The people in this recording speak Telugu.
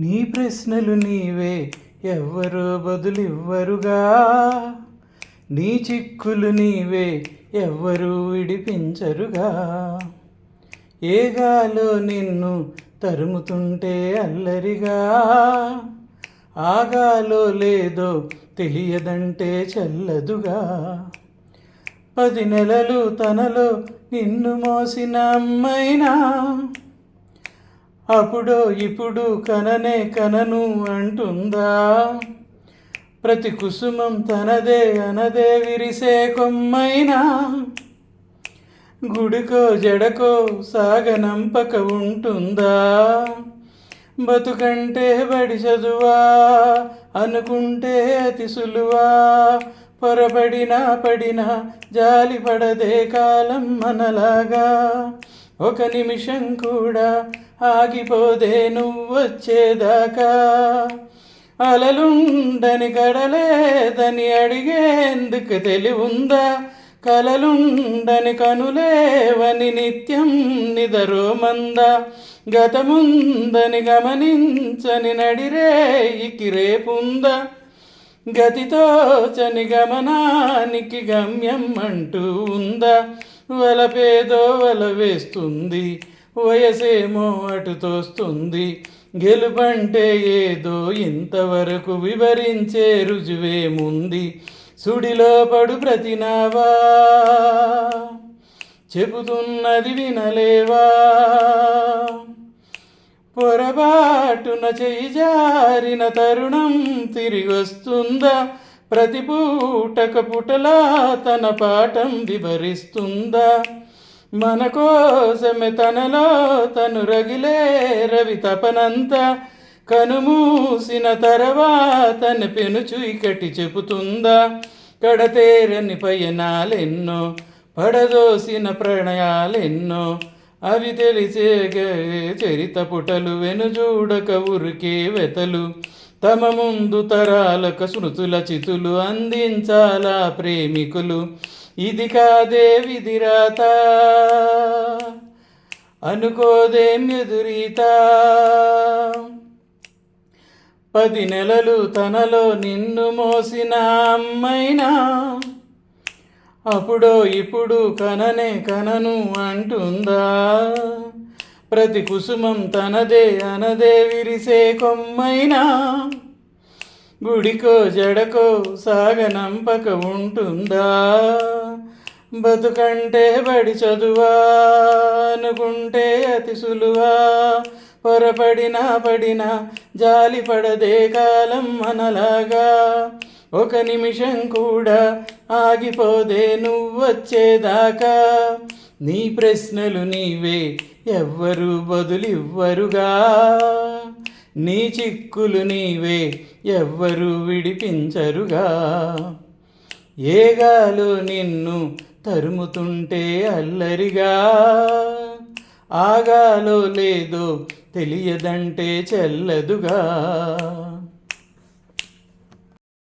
నీ ప్రశ్నలు నీవే ఎవ్వరో బదులివ్వరుగా, నీ చిక్కులు నీవే ఎవ్వరూ విడిపించరుగా. ఏగాలో నిన్ను తరుముతుంటే అల్లరిగా, ఆగాలో లేదో తెలియదంటే చల్లదుగా. 10 నెలలు తనలో నిన్ను మోసిన అమ్మైనా, అప్పుడో ఇప్పుడు కననే కనను అంటుందా. ప్రతి కుసుమం తనదే అనదే విరిసే కొమ్మైనా, గుడికో జడకో సాగనంపక ఉంటుందా. బతుకంటే బడి చదువా అనుకుంటే అతి సులువా, పొరబడినా పడినా జాలి పడదే కాలం మనలాగా. ఒక నిమిషం కూడా ఆగిపోదే నువ్వొచ్చేదాకా. అలలుండని కడలేదని అడిగేందుకు తెలివుందా, కలలుండని కనులేవని నిత్యం నిదరోమందా. గతముందని గమనించని నడిరేయికి రేపుందా, గతితో చని గమనానికి గమ్యం అంటూ ఉందా. వలపేదో వల వేస్తుంది, వయసేమో అటు తోస్తుంది. గెలుపంటే ఏదో ఇంతవరకు వివరించే రుజువేముంది. సుడిలో పడు ప్రతినావా చెబుతున్నది వినలేవా. పొరబాటున చేయి జారిన తరుణం తిరిగొస్తుందా, ప్రతి పూటక పుటలా తన పాఠం వివరిస్తుందా. మన కోసమే తనలో తను రగిలే రవి తపనంతా, కనుమూసిన తర్వాతన పెను చీకటి చెబుతుందా. కడతేరని పయనాలెన్నో, పడదోసిన ప్రణయాలెన్నో, అవి తెలిసే చరిత పుటలు వెనుజూడక ఉరికే వెతలు. తమ ముందు తరాలకు శృతుల చితులు అందించాలా ప్రేమికులు. ఇది కాదే విధిరాత అనుకోదేం ఎదురీత. 10 నెలలు తనలో నిన్ను మోసిన అమ్మైనా, అప్పుడో ఇప్పుడు కననే కనను అంటుందా. ప్రతి కుసుమం తనదే అనదే విరిసే కొమ్మైనా, గుడికో జడకో సాగనంపక ఉంటుందా. బతుకంటే బడి చదువా అనుకుంటే అతి సులువా, పొరపడినా పడినా జాలి పడదే కాలం మనలాగా. ఒక నిమిషం కూడా ఆగిపోదే నువ్వొచ్చేదాకా. నీ ప్రశ్నలు నీవే ఎవ్వరూ బదులివ్వరుగా, నీ చిక్కులు నీవే ఎవ్వరూ విడిపించరుగా. ఏగాలో నిన్ను తరుముతుంటే అల్లరిగా, ఆగాలో లేదో తెలియదంటే చెల్లదుగా.